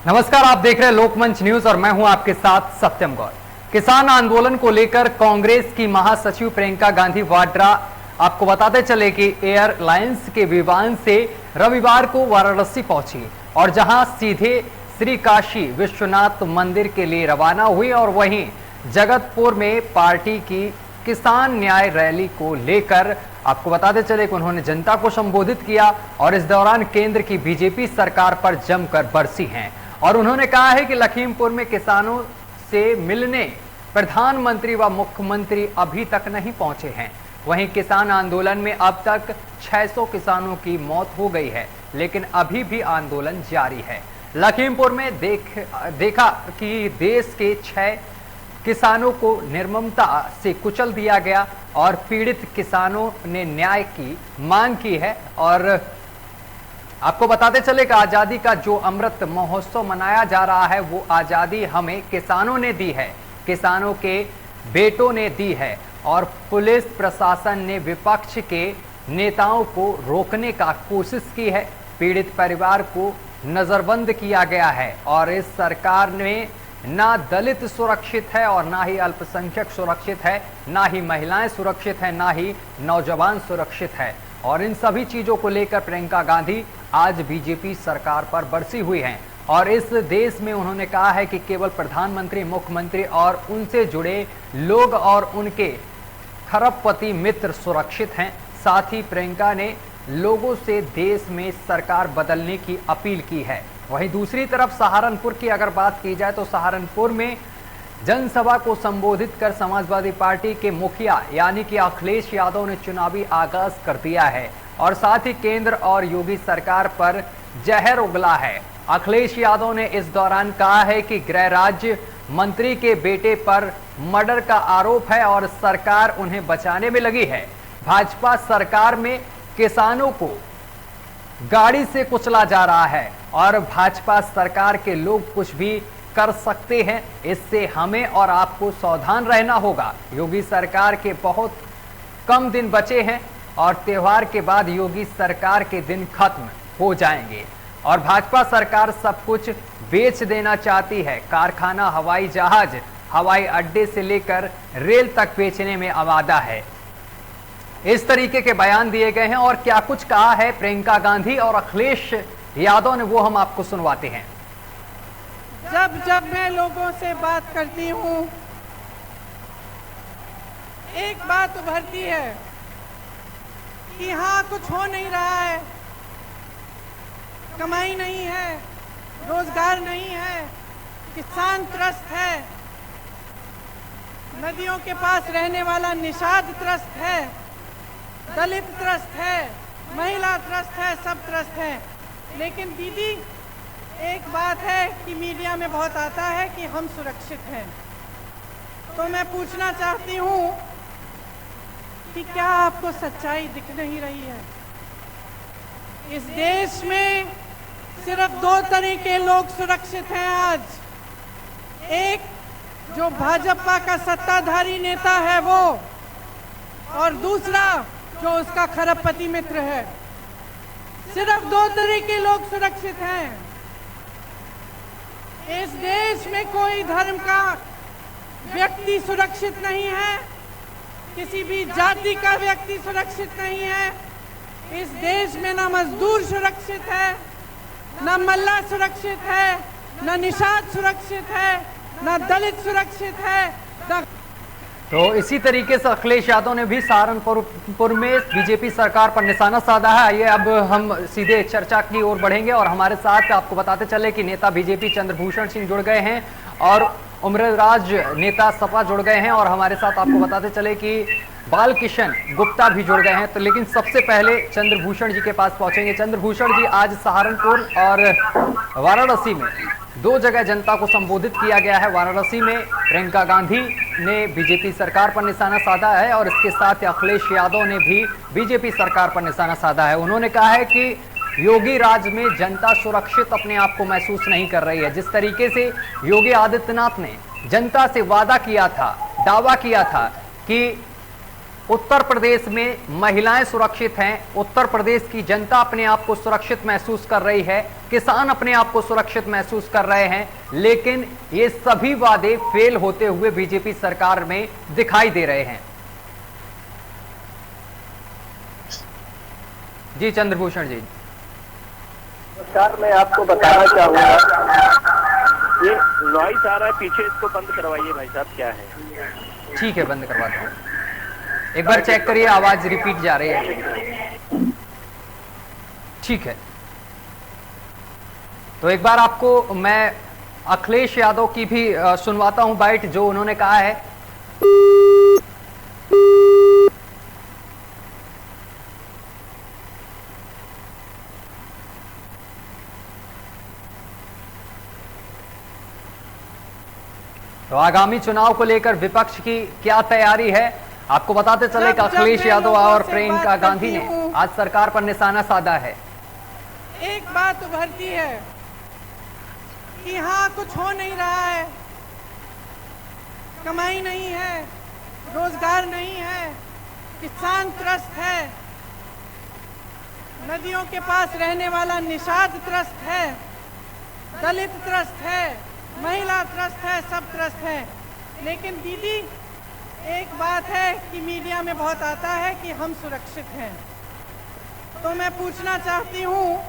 नमस्कार, आप देख रहे हैं लोकमंच न्यूज और मैं हूं आपके साथ सत्यम गौर। किसान आंदोलन को लेकर कांग्रेस की महासचिव प्रियंका गांधी वाड्रा आपको बताते चले कि एयरलाइंस के विमान से रविवार को वाराणसी पहुंची और जहां सीधे श्री काशी विश्वनाथ मंदिर के लिए रवाना हुई और वहीं जगतपुर में पार्टी की किसान न्याय रैली को लेकर आपको बताते चले कि उन्होंने जनता को संबोधित किया और इस दौरान केंद्र की बीजेपी सरकार पर जमकर बरसी हैं और उन्होंने कहा है कि लखीमपुर में किसानों से मिलने प्रधानमंत्री व मुख्यमंत्री अभी तक नहीं पहुंचे हैं। वहीं किसान आंदोलन में अब तक 600 किसानों की मौत हो गई है, लेकिन अभी भी आंदोलन जारी है। लखीमपुर में देखा कि देश के 6 किसानों को निर्ममता से कुचल दिया गया और पीड़ित किसानों ने न्याय की मांग की है। और आपको बताते चले कि आजादी का जो अमृत महोत्सव मनाया जा रहा है वो आजादी हमें किसानों ने दी है, किसानों के बेटों ने दी है और पुलिस प्रशासन ने विपक्ष के नेताओं को रोकने का कोशिश की है। पीड़ित परिवार को नजरबंद किया गया है और इस सरकार में ना दलित सुरक्षित है और ना ही अल्पसंख्यक सुरक्षित है, ना ही महिलाएं सुरक्षित है, ना ही नौजवान सुरक्षित है। और इन सभी चीजों को लेकर प्रियंका गांधी आज बीजेपी सरकार पर बरसी हुई हैं और इस देश में उन्होंने कहा है कि केवल प्रधानमंत्री, मुख्यमंत्री और उनसे जुड़े लोग और उनके खरबपति मित्र सुरक्षित हैं। साथ ही प्रियंका ने लोगों से देश में सरकार बदलने की अपील की है। वहीं दूसरी तरफ सहारनपुर की अगर बात की जाए तो सहारनपुर में जनसभा को संबोधित कर समाजवादी पार्टी के मुखिया यानी कि अखिलेश यादव ने चुनावी आगाज कर दिया है और साथ ही केंद्र और योगी सरकार पर जहर उगला है। अखिलेश यादव ने इस दौरान कहा है कि गृह राज्य मंत्री के बेटे पर मर्डर का आरोप है और सरकार उन्हें बचाने में लगी है। भाजपा सरकार में किसानों को गाड़ी से कुचला जा रहा है और भाजपा सरकार के लोग कुछ भी कर सकते हैं, इससे हमें और आपको सावधान रहना होगा। योगी सरकार के बहुत कम दिन बचे हैं और त्योहार के बाद योगी सरकार के दिन खत्म हो जाएंगे और भाजपा सरकार सब कुछ बेच देना चाहती है। कारखाना, हवाई जहाज, हवाई अड्डे से लेकर रेल तक बेचने में आमादा है। इस तरीके के बयान दिए गए हैं और क्या कुछ कहा है प्रियंका गांधी और अखिलेश यादव ने वो हम आपको सुनवाते हैं। जब जब मैं लोगों से बात करती हूँ एक बात उभरती है कि यहाँ कुछ हो नहीं रहा है, कमाई नहीं है, रोजगार नहीं है, किसान त्रस्त है, नदियों के पास रहने वाला निषाद त्रस्त है, दलित त्रस्त है, महिला त्रस्त है, सब त्रस्त है। लेकिन दीदी एक बात है कि मीडिया में बहुत आता है कि हम सुरक्षित हैं, तो मैं पूछना चाहती हूँ कि क्या आपको सच्चाई दिख नहीं रही है? इस देश में सिर्फ 2 तरह के लोग सुरक्षित हैं आज। एक जो भाजपा का सत्ताधारी नेता है वो, और दूसरा जो उसका खरबपति मित्र है। सिर्फ 2 तरह के लोग सुरक्षित हैं। इस देश में कोई धर्म का व्यक्ति सुरक्षित नहीं है, किसी भी जाति का व्यक्ति सुरक्षित नहीं है। इस देश में ना मजदूर सुरक्षित है, ना मल्ला सुरक्षित है, ना निषाद सुरक्षित है, ना दलित सुरक्षित है। तो इसी तरीके से अखिलेश यादव ने भी सहारनपुर में बीजेपी सरकार पर निशाना साधा है। आइए अब हम सीधे चर्चा की ओर बढ़ेंगे और हमारे साथ आपको बताते चले कि नेता बीजेपी चंद्रभूषण सिंह जुड़ गए हैं और उम्रराज नेता सपा जुड़ गए हैं और हमारे साथ आपको बताते चले कि बालकिशन गुप्ता भी जुड़ गए हैं। तो लेकिन सबसे पहले चंद्रभूषण जी के पास पहुंचेंगे। चंद्रभूषण जी, आज सहारनपुर और वाराणसी में 2 जगह जनता को संबोधित किया गया है। वाराणसी में प्रियंका गांधी ने बीजेपी सरकार पर निशाना साधा है और इसके साथ अखिलेश यादव ने भी बीजेपी सरकार पर निशाना साधा है। उन्होंने कहा है कि योगी राज में जनता सुरक्षित अपने आप को महसूस नहीं कर रही है। जिस तरीके से योगी आदित्यनाथ ने जनता से वादा किया था, दावा किया था कि उत्तर प्रदेश में महिलाएं सुरक्षित हैं, उत्तर प्रदेश की जनता अपने आप को सुरक्षित महसूस कर रही है, किसान अपने आप को सुरक्षित महसूस कर रहे हैं, लेकिन ये सभी वादे फेल होते हुए बीजेपी सरकार में दिखाई दे रहे हैं। जी चंद्रभूषण जी। नमस्कार, मैं आपको बताना चाहूंगा, ये नॉइस आ रहा है पीछे, इसको बंद करवाइए भाई साहब। क्या है? ठीक है, बंद करवाता हूँ। एक बार चेक करिए, आवाज रिपीट जा रही है। ठीक है, तो एक बार आपको मैं अखिलेश यादव की भी सुनवाता हूं बाइट, जो उन्होंने कहा है। तो आगामी चुनाव को लेकर विपक्ष की क्या तैयारी है, आपको बताते चले कि अखिलेश यादव और प्रियंका गांधी ने आज सरकार पर निशाना साधा है। एक बात उभरती है कि यहाँ कुछ हो नहीं रहा है, कमाई नहीं है, रोजगार नहीं है, किसान त्रस्त है, नदियों के पास रहने वाला निषाद त्रस्त है, दलित त्रस्त है, महिला त्रस्त है, सब त्रस्त है। लेकिन दीदी, एक बात है कि मीडिया में बहुत आता है कि हम सुरक्षित हैं, तो मैं पूछना चाहती हूँ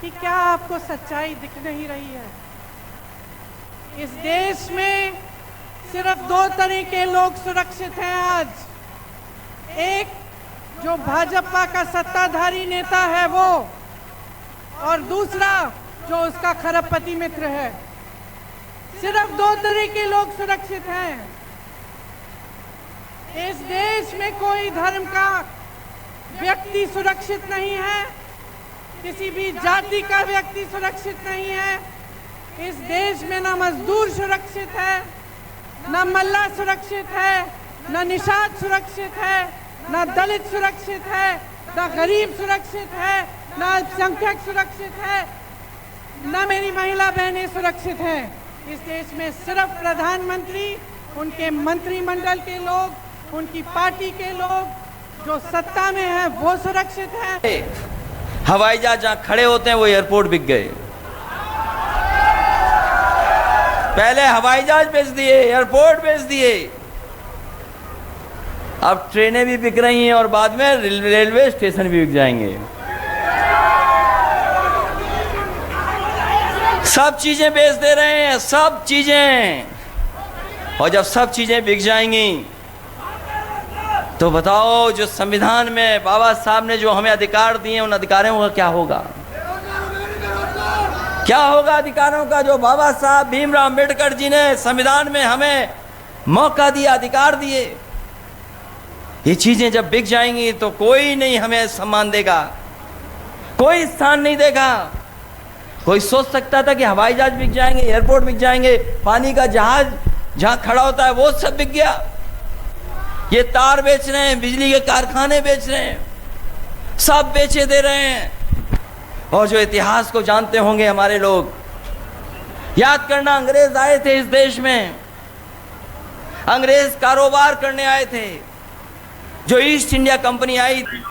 कि क्या आपको सच्चाई दिख नहीं रही है? इस देश में सिर्फ दो तरह के लोग सुरक्षित हैं आज। एक जो भाजपा का सत्ताधारी नेता है वो, और दूसरा जो उसका खरबपति मित्र है। सिर्फ दो तरह के लोग सुरक्षित हैं। इस देश में कोई धर्म का व्यक्ति सुरक्षित नहीं है, किसी भी जाति का व्यक्ति सुरक्षित नहीं है। इस देश में ना मजदूर सुरक्षित है, ना मल्ला सुरक्षित है, ना निषाद सुरक्षित है, ना दलित सुरक्षित है, ना गरीब सुरक्षित है, ना अल्पसंख्यक सुरक्षित है, ना मेरी महिला बहनें सुरक्षित हैं। इस देश में सिर्फ प्रधानमंत्री, उनके मंत्रिमंडल के लोग, उनकी पार्टी के लोग जो सत्ता में हैं वो सुरक्षित हैं। हवाई जहाज जहां खड़े होते हैं वो एयरपोर्ट बिक गए। पहले हवाई जहाज बेच दिए, एयरपोर्ट बेच दिए, अब ट्रेनें भी बिक रही हैं और बाद में रेलवे स्टेशन भी बिक जाएंगे। सब चीजें बेच दे रहे हैं, सब चीजें। और जब सब चीजें बिक जाएंगी तो बताओ, जो संविधान में बाबा साहब ने जो हमें अधिकार दिए, उन अधिकारों का क्या होगा? क्या होगा अधिकारों का जो बाबा साहब भीमराव अंबेडकर जी ने संविधान में हमें मौका दिया, अधिकार दिए? ये चीजें जब बिक जाएंगी तो कोई नहीं हमें सम्मान देगा, कोई स्थान नहीं देगा। कोई सोच सकता था कि हवाई जहाज बिक जाएंगे, एयरपोर्ट बिक जाएंगे, पानी का जहाज जहां खड़ा होता है वो सब बिक गया। ये तार बेच रहे हैं, बिजली के कारखाने बेच रहे हैं, सब बेचे दे रहे हैं। और जो इतिहास को जानते होंगे हमारे लोग, याद करना, अंग्रेज आए थे इस देश में, अंग्रेज कारोबार करने आए थे। जो ईस्ट इंडिया कंपनी आई थी।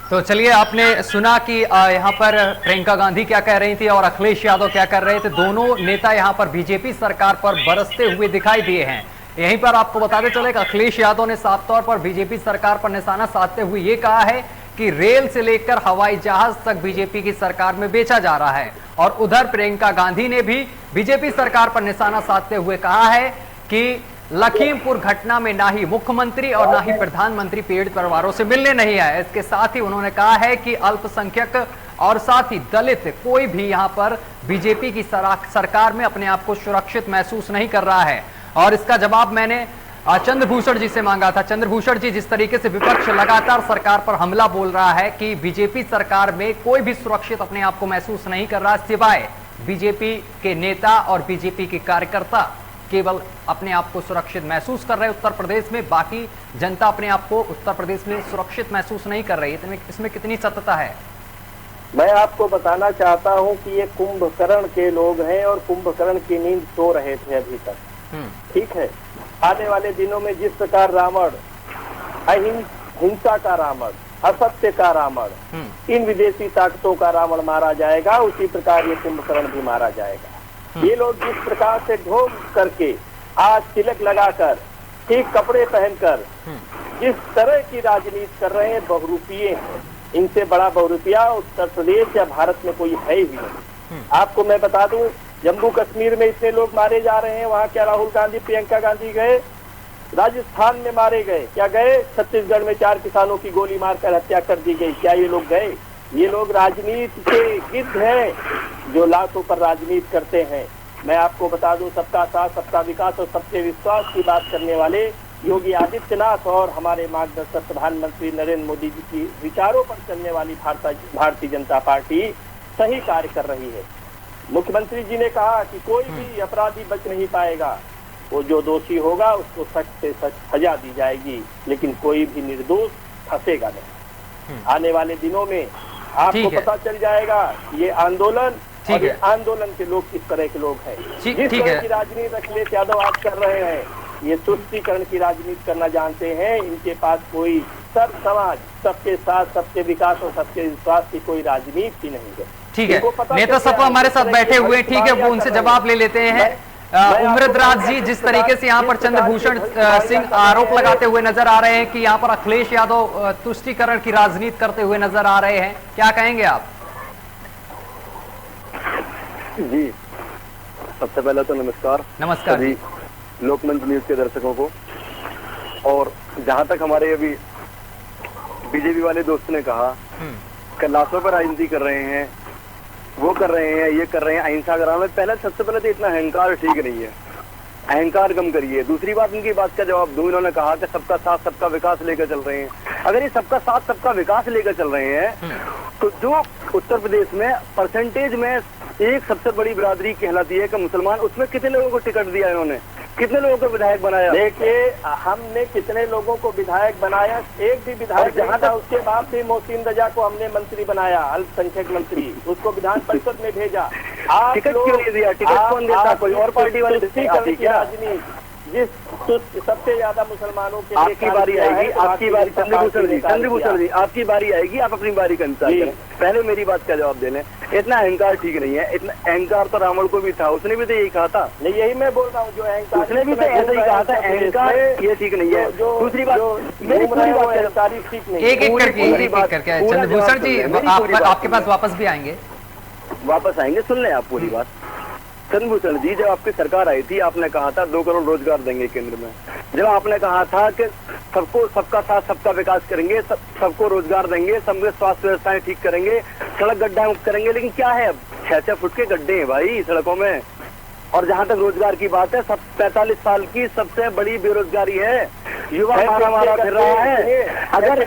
तो चलिए, आपने सुना कि यहाँ पर प्रियंका गांधी क्या कह रही थी और अखिलेश यादव क्या कर रहे थे। दोनों नेता यहाँ पर बीजेपी सरकार पर बरसते हुए दिखाई दिए हैं। यहीं पर आपको बताते चले कि अखिलेश यादव ने साफ तौर पर बीजेपी सरकार पर निशाना साधते हुए ये कहा है कि रेल से लेकर हवाई जहाज तक बीजेपी की सरकार में बेचा जा रहा है। और उधर प्रियंका गांधी ने भी बीजेपी सरकार पर निशाना साधते हुए कहा है कि लखीमपुर घटना में ना ही मुख्यमंत्री और ना ही प्रधानमंत्री पीड़ित परिवारों से मिलने नहीं आए। इसके साथ ही उन्होंने कहा है कि अल्पसंख्यक और साथ ही दलित कोई भी यहां पर बीजेपी की सरकार में अपने आप को सुरक्षित महसूस नहीं कर रहा है। और इसका जवाब मैंने चंद्रभूषण जी से मांगा था। चंद्रभूषण जी, जिस तरीके से विपक्ष लगातार सरकार पर हमला बोल रहा है कि बीजेपी सरकार में कोई भी सुरक्षित अपने आप को महसूस नहीं कर रहा, सिवाय बीजेपी के नेता और बीजेपी के कार्यकर्ता केवल अपने आप को सुरक्षित महसूस कर रहे हैं उत्तर प्रदेश में, बाकी जनता अपने आप को उत्तर प्रदेश में सुरक्षित महसूस नहीं कर रही है। इसमें कितनी सत्यता है? मैं आपको बताना चाहता हूं कि ये कुंभकर्ण के लोग हैं और कुंभकर्ण की नींद सो रहे थे अभी तक। ठीक है, आने वाले दिनों में जिस प्रकार रावण हिंसा का रावण, असत्य का रावण, इन विदेशी ताकतों का रावण मारा जाएगा, उसी प्रकार ये कुंभकर्ण भी मारा जाएगा। ये लोग जिस प्रकार से ढोंग करके आज तिलक लगाकर ठीक कपड़े पहनकर जिस तरह की राजनीति कर रहे हैं, बहुरूपिये हैं। इनसे बड़ा बहुरूपिया उत्तर प्रदेश या भारत में कोई है ही नहीं। आपको मैं बता दूं, जम्मू कश्मीर में इतने लोग मारे जा रहे हैं, वहां क्या राहुल गांधी, प्रियंका गांधी गए? राजस्थान में मारे गए, क्या गए? छत्तीसगढ़ में 4 किसानों की गोली मारकर हत्या कर दी गई, क्या ये लोग गए? ये लोग राजनीति के गिद्ध हैं जो लातों पर राजनीति करते हैं। मैं आपको बता दूं, सबका साथ, सबका विकास और सबके विश्वास की बात करने वाले योगी आदित्यनाथ और हमारे मार्गदर्शक प्रधानमंत्री नरेंद्र मोदी जी की विचारों पर चलने वाली भारतीय जनता पार्टी सही कार्य कर रही है। मुख्यमंत्री जी ने कहा कि कोई भी अपराधी बच नहीं पाएगा, वो जो दोषी होगा उसको सख्त से सख्त सजा दी जाएगी, लेकिन कोई भी निर्दोष फंसेगा नहीं। आने वाले दिनों में आपको पता चल जाएगा ये आंदोलन और ये आंदोलन के लोग किस तरह के लोग हैं। जिस तरह की राजनीति अखिलेश यादव आज कर रहे हैं, ये तुष्टीकरण की राजनीति करना जानते हैं। इनके पास कोई सब समाज, सबके साथ, सबके विकास और सबके विश्वास की कोई राजनीति नहीं है। ठीक है, नेता सपा हमारे साथ बैठे हुए, ठीक है, वो उनसे जवाब ले लेते हैं। उम्रदराज जी, जिस तरीके से यहाँ पर चंद्रभूषण सिंह आरोप लगाते हुए नजर आ रहे हैं कि यहाँ पर अखिलेश यादव तुष्टीकरण की राजनीति करते हुए नजर आ रहे हैं, क्या कहेंगे आप? जी, सबसे पहले तो नमस्कार। नमस्कार जी। लोकमंच न्यूज के दर्शकों को। और जहां तक हमारे अभी बीजेपी वाले दोस्त ने कहा कि लाशों पर राजनीति कर रहे हैं, वो कर रहे हैं, ये कर रहे हैं, अहिंसा कर रहे हैं, पहले सबसे पहले तो इतना अहंकार ठीक नहीं है, अहंकार कम करिए। दूसरी बात, उनकी बात का जवाब दूं। इन्होंने कहा कि सबका साथ सबका विकास लेकर चल रहे हैं। अगर ये सबका साथ सबका विकास लेकर चल रहे हैं तो जो उत्तर प्रदेश में परसेंटेज में एक सबसे बड़ी बिरादरी कहलाती है कि मुसलमान, उसमें कितने लोगों को टिकट दिया इन्होंने, कितने लोगों को विधायक बनाया? देखिए, हमने कितने लोगों को विधायक बनाया, एक भी विधायक जहाँ था उसके बाद भी मोहसिन रजा को हमने मंत्री बनाया, अल्पसंख्यक मंत्री, उसको विधान परिषद में भेजा। टिकट क्यों नहीं दिया? टिकट कौन देता? कोई और पार्टी वाले राजनीति जिस सबसे ज्यादा मुसलमानों के आपकी बारी आएगी, आपकी बारी। चंद्रभूषण जी, आपकी बारी आएगी, आप अपनी बारी का इंतजार करें। पहले मेरी बात का जवाब दे लें। इतना अहंकार ठीक नहीं है। इतना अहंकार तो रावण को भी था, उसने भी तो यही कहा था। नहीं, यही मैं बोल रहा हूँ, जो अहंकार, उसने भी तो ऐसा ही कहा था, अहंकार ये ठीक नहीं है। दूसरी बात, मेरी पूरी बात ठीक नहीं। एक एक करके चंद्रभूषण जी आपके पास वापस भी आएंगे, वापस आएंगे, सुन लें आप पूरी बात। चंद्रभूषण जी, जब आपकी सरकार आई थी, आपने कहा था 2 करोड़ रोजगार देंगे केंद्र में। जब आपने कहा था कि सबको, सबका साथ सबका विकास करेंगे, सबको रोजगार देंगे, सबके स्वास्थ्य व्यवस्थाएं ठीक करेंगे, सड़क गड्ढा मुक्त करेंगे, लेकिन क्या है, 6-6 फुट के गड्ढे हैं भाई सड़कों में। और जहां तक रोजगार की बात है, 45 साल की सबसे बड़ी बेरोजगारी है, युवा मारा फिर रहा है। अगर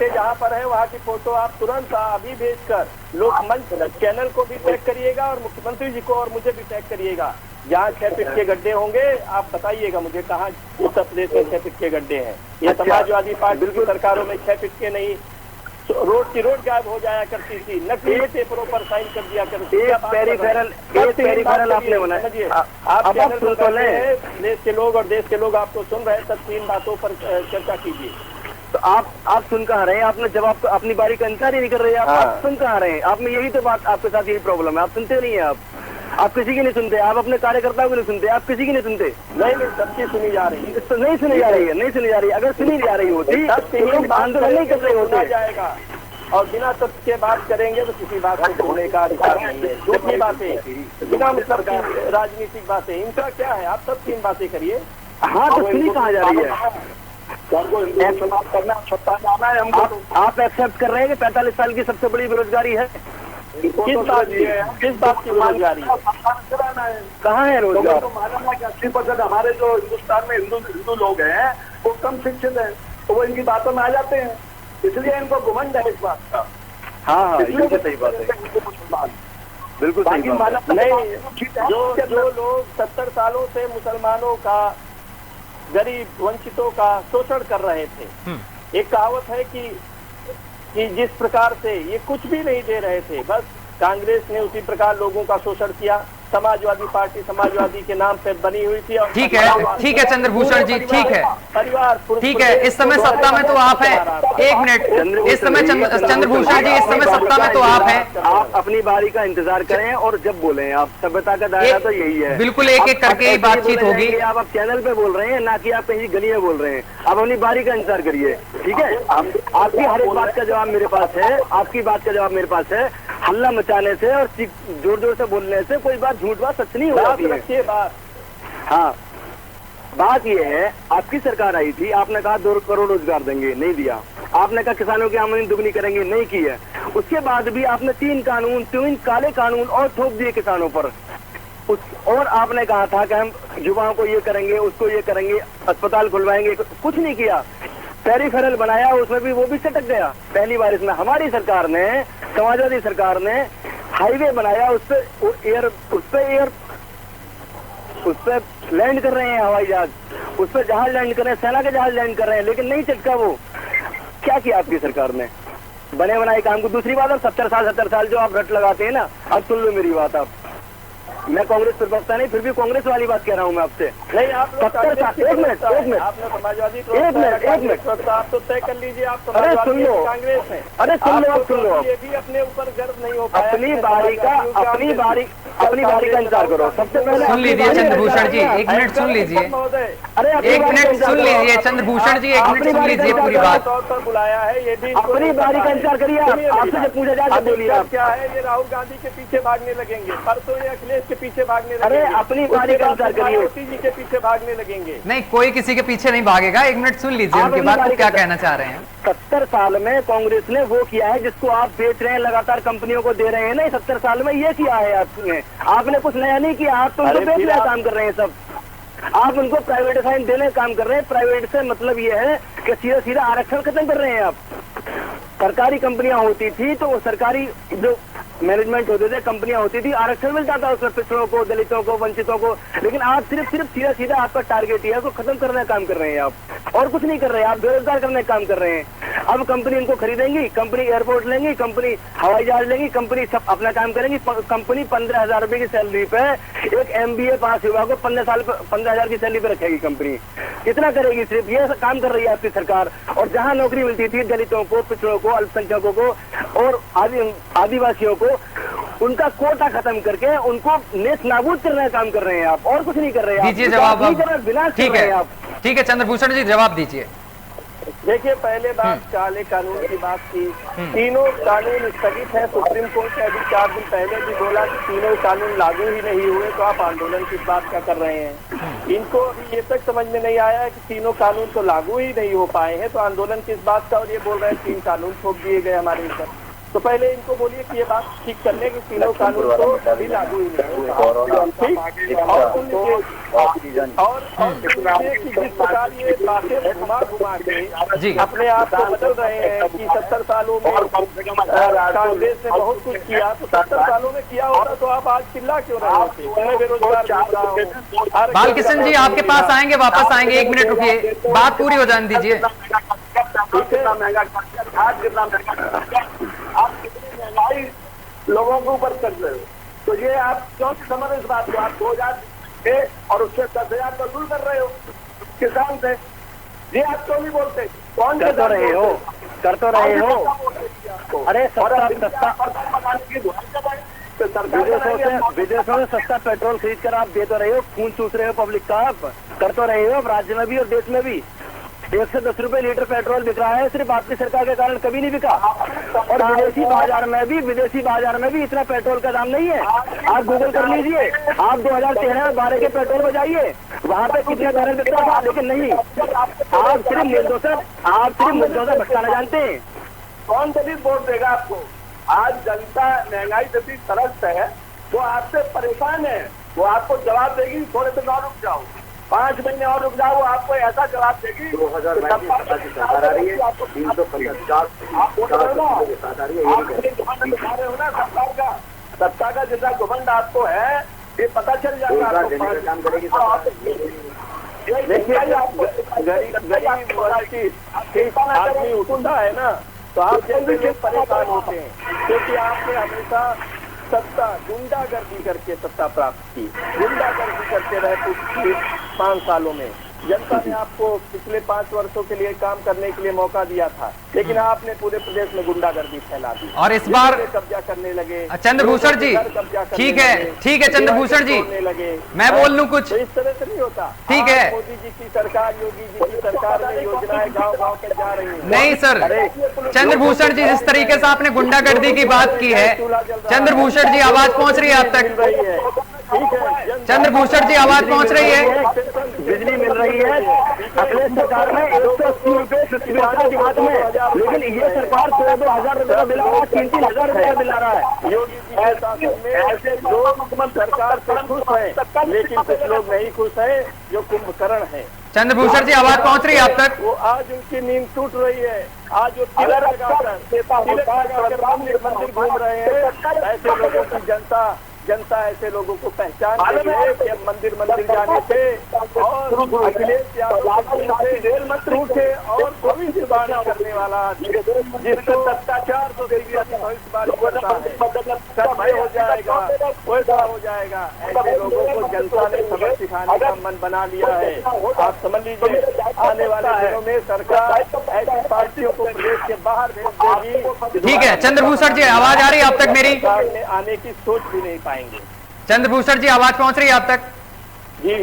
जहाँ पर है वहाँ की फोटो आप तुरंत अभी भेजकर लोकमंच चैनल को भी टैग करिएगा और मुख्यमंत्री जी को और मुझे भी टैग करिएगा। जहाँ 6 फीट के गड्ढे होंगे आप बताइएगा मुझे, कहाँ उत्तर प्रदेश में 6 फीट के गड्ढे हैं। ये समाजवादी पार्टी बिल्कुल सरकारों में 6 फीट के नहीं, रोड की रोड गायब हो जाया करती थी, नकली पेपरों पर साइन कर दिया करती थी। पेरिफेरल आपने बनाया। आप देश के लोग और देश के लोग आपको सुन रहे हैं, तब 3 बातों पर चर्चा कीजिए। तो आप सुन कहाँ रहे हैं? आपने जब आप अपनी बारी का इंतजार ही नहीं कर रहे हैं, आप सुन कहाँ रहे हैं? आप में यही तो बात, आपके साथ यही प्रॉब्लम है, आप सुनते नहीं है। आप किसी की नहीं सुनते, आप अपने कार्यकर्ताओं को नहीं सुनते, आप किसी की नहीं सुनते। नहीं, सबकी सुनी जा रही है। तो नहीं सुनी जा रही है, नहीं सुनी जा रही है। अगर सुनी जा रही होती तो आंदोलन नहीं कर रहे होते जाएगा। और बिना तथ्य के बात करेंगे तो किसी बात को बोलने का अधिकार नहीं है। झूठी बातें, बिना मतलब की राजनीतिक बातें, इनका क्या है? आप सब 3 बातें करिए। हाँ, तो सुनी कहाँ जा रही है? आप एक्सेप्ट कर रहे हैं कि 45 साल की सबसे बड़ी बेरोजगारी है? किस बात की बेरोजगारी? कहाँ है रोजगार? 80% हमारे जो हिंदुस्तान में हिंदू लोग हैं वो कम शिक्षित हैं, तो वो इनकी बातों में आ जाते हैं, इसलिए इनको घुमंड है इस बात का। हाँ, ये सही बात है, बिल्कुल सही बात है। नहीं, जो लोग 70 सालों से मुसलमानों का, गरीब वंचितों का शोषण कर रहे थे, एक कहावत है कि जिस प्रकार से ये कुछ भी नहीं दे रहे थे, बस कांग्रेस ने उसी प्रकार लोगों का शोषण किया। समाजवादी पार्टी समाजवादी के नाम से बनी हुई थी। ठीक है चंद्रभूषण जी, ठीक है, परिवार ठीक है। इस समय सत्ता में तो आप हैं, एक मिनट, इस समय चंद्रभूषण जी, इस समय सत्ता में तो आप हैं। आप अपनी बारी का इंतजार करें और जब बोलें, आप सभ्यता का दायरा तो यही है। बिल्कुल एक एक करके बातचीत होगी। आप चैनल पे बोल रहे हैं, ना कि आप कहीं गली में बोल रहे हैं। आप अपनी बारी का इंतजार करिए, ठीक है। आपकी हर एक बात का जवाब मेरे पास है, आपकी बात का जवाब मेरे पास है। हल्ला मचाने से और जोर जोर से बोलने से कोई बात झूठ बात सच नहीं हो जाती है। बात हाँ, बात यह है, आपकी सरकार आई थी, आपने कहा 2 करोड़ रोजगार देंगे, नहीं दिया। आपने कहा किसानों की आमदनी दुगनी करेंगे, नहीं की है। उसके बाद भी आपने 3 काले कानून और थोप दिए किसानों पर। और आपने कहा था कि हम युवाओं को ये करेंगे, उसको ये करेंगे, अस्पताल खुलवाएंगे, कुछ नहीं किया। पेरिफेरल बनाया, उसमें भी वो भी सटक गया। पहली बार इसमें हमारी सरकार ने, समाजवादी सरकार ने हाईवे बनाया, उस पे लैंड कर रहे हैं हवाई जहाज, उस पे जहाज लैंड कर रहे हैं, सेना के जहाज लैंड कर रहे हैं, लेकिन नहीं चटका। वो क्या किया आपकी सरकार ने? बने बनाए काम को। दूसरी बात, अब 70 साल जो आप रट लगाते हैं ना, अब सुन लो मेरी बात। आप, मैं कांग्रेस प्रवक्ता नहीं, फिर भी कांग्रेस वाली बात कह रहा हूँ मैं आपसे। नहीं, आप 70 साल, एक मिनट, आपने समाजवादी एक मिनट, आप तो तय कर लीजिए। आप अरे सुन लो, कांग्रेस में, अरे सुन लो, सुन लो, ये भी अपने ऊपर गर्व नहीं हो पाया। अपनी बारी का इंतजार करो। सबसे पहले सुन लीजिए चंद्रभूषण जी, एक मिनट सुन लीजिए, अरे एक मिनट सुन लीजिए चंद्रभूषण जी, एक मिनट सुन लीजिए पूरी बात। तौर पर बुलाया है, ये भी अपनी बारी का इंतजार करिए। आपसे जब पूछा जाए तो बोलिए। आप क्या है, ये राहुल गांधी के पीछे भागने लगेंगे, परसों ये अखिलेश के पीछे भागने लगेंगे। अरे अपनी बारी का इंतजार करिए। मोदी जी के पीछे भागने लगेंगे। नहीं, कोई किसी के पीछे नहीं भागेगा। एक मिनट सुन लीजिए उनकी बात को, क्या कहना चाह रहे हैं। 70 साल में कांग्रेस ने वो किया है जिसको आप बेच रहे हैं, लगातार कंपनियों को दे रहे हैं। नहीं, 70 साल में ये किया है आपने कुछ नया नहीं किया। आप तो उनको बेच रहे काम कर रहे हैं सब। आप उनको प्राइवेटाइजेशन देने काम कर रहे हैं। प्राइवेट से मतलब ये है कि सीधा सीधा आरक्षण खत्म कर रहे हैं आप। सरकारी कंपनियां होती थी तो वो सरकारी जो मैनेजमेंट होते थे, कंपनियां होती थी, आरक्षण मिलता था उसमें पिछड़ों को, दलितों को, वंचितों को। लेकिन आप सिर्फ सीधा सीधा आपका टारगेट ही है, उसको खत्म करने का काम कर रहे हैं आप, और कुछ नहीं कर रहे हैं। आप बेरोजगार करने का काम कर रहे हैं। अब कंपनी इनको खरीदेंगी, कंपनी एयरपोर्ट लेंगी, कंपनी हवाई जहाज लेंगी, कंपनी सब अपना काम करेंगी। कंपनी 15,000 रुपए की सैलरी पे एक MBA पास हुआ को 15,000 की सैलरी पे रखेगी कंपनी। कितना करेगी? सिर्फ ये काम कर रही है आपकी सरकार। और जहां नौकरी मिलती थी दलितों को, पिछड़ों को, अल्पसंख्यकों को और आदिवासियों को, उनका कोटा खत्म करके उनको नेस्त नाबूद करने का काम कर रहे हैं आप, और कुछ नहीं कर रहे हैं। दीजिए जवाब। विनाश कर रहे हैं आप। ठीक है चंद्रभूषण जी, जवाब दीजिए। देखिए, पहले बात काले कानून की बात की। तीनों कानून स्थगित है। सुप्रीम कोर्ट ने अभी 4 दिन पहले भी बोला कि तीनों कानून लागू ही नहीं हुए, तो आप आंदोलन किस बात का कर रहे हैं? इनको अभी ये तक समझ में नहीं आया है कि तीनों कानून तो लागू ही नहीं हो पाए हैं, तो आंदोलन किस बात का? और ये बोल रहे हैं 3 कानून थोप दिए गए हमारे ऊपर। तो पहले इनको बोलिए कि ये बात ठीक करने की तीनों कानून तो अभी लागू ही नहीं हुए। और जिस प्रकार ये बातें घुमा के अपने आप को बदल रहे हैं कि 70 सालों में कांग्रेस ने बहुत कुछ किया, तो 70 सालों में किया होता तो आप आज चिल्ला क्यों रहे होते? मैं बेरोजगार। बालकिशन जी आपके पास आएंगे, वापस आएंगे, 1 मिनट रुकिए, बात पूरी हो जाने दीजिए। कितना महंगा, आज कितना महंगा, आप कितनी महंगाई लोगों के ऊपर कर रहे हो? तो ये आप क्यों समझ इस बात को? आप 2000 और उससे 10,000 वसूल कर रहे हो किसान से। ये आप क्यों नहीं बोलते? कौन कर तो रहे हो? कर तो रहे हो। अरे विदेशों में सस्ता पेट्रोल खरीद कर आप दे तो रहे हो, खून चूस रहे हो पब्लिक का। आप कर तो रहे हो, राज्य में भी और देश में भी। 1 से 10 रुपए लीटर पेट्रोल बिक रहा है, सिर्फ आपकी सरकार के कारण कभी नहीं बिका। और विदेशी बाजार में भी इतना पेट्रोल का दाम नहीं है। आप गूगल कर लीजिए, आप 2013-12 के पेट्रोल में जाइए, वहाँ पे कितने कारण बिक रहा था, लेकिन नहीं। आप सिर्फ मुद्दों से भटकाना जानते हैं। कौन दलित वोट देगा आपको? आज जनता महंगाई जैसी तरस है, वो आपसे परेशान है, वो आपको जवाब देगी थोड़े दिन और रुक जाओ, 5 महीने और रुक जाओ, आपको ऐसा जवाब देगी। 2022 की सरकार आ रही है, 350 आप वोट हो ना सरकार का, सत्ता का जितना घमंड आपको है, ये पता चल जाएगा। गरीब आदमी उठता है ना, तो आप जैसे लोग परेशान होते हैं, क्योंकि आपने हमेशा सत्ता गुंडागर्दी करके सत्ता प्राप्त की, गुंडागर्दी करते रहे पिछले 5 सालों में। जनता ने आपको पिछले 5 वर्षों के लिए काम करने के लिए मौका दिया था, लेकिन आपने पूरे प्रदेश में गुंडागर्दी फैला दी और इस बार कब्जा करने लगे। चंद्रभूषण जी, ठीक है चंद्रभूषण जी, मैं बोल लूं कुछ? तो इस तरह से नहीं होता। ठीक है, मोदी जी की सरकार, योगी जी की सरकार में योजनाएं गाँव-गाँव तक जा रही है। नहीं सर, चंद्रभूषण जी, जिस तरीके से आपने गुंडागर्दी की बात की है, चंद्रभूषण जी आवाज पहुंच रही है आप तक? चंद्रभूषण जी आवाज पहुंच रही है? बिजली मिल रही है अखिलेश सरकार में 180 रुपए देहात में, लेकिन ये सरकार 2,000 रुपए का बिल आ रहा है, 3,000 रुपए का बिल आ रहा है। योगी जी के शासन में ऐसे लोग सरकार से खुश हैं, लेकिन कुछ लोग नहीं खुश हैं जो कुंभकर्ण है। चंद्रभूषण जी आवाज पहुंच रही है आप तक? वो आज उनकी नींद टूट रही है। आज वो तिलक लगाकर मंदिर घूम रहे हैं। ऐसे लोगों की जनता ऐसे लोगों को पहचान रही है कि मंदिर जाने से और अखिलेश यादव उठे और भविष्यवाणी करने वाला जिसको भविष्यवाणी करता है, सब हो जाएगा, वैसा हो जाएगा। ऐसे लोगों को जनता ने सबक सिखाने का मन बना लिया है। आप समझ लीजिए, आने वाले दिनों में सरकार ऐसी पार्टियों को प्रदेश के बाहर भेज देगी। ठीक है चंद्रभूषण जी, आवाज आ रही है आप तक मेरी? आने की सोच भी नहीं पाएंगे। चंद्रभूषण जी आवाज पहुंच रही है आप तक? जी।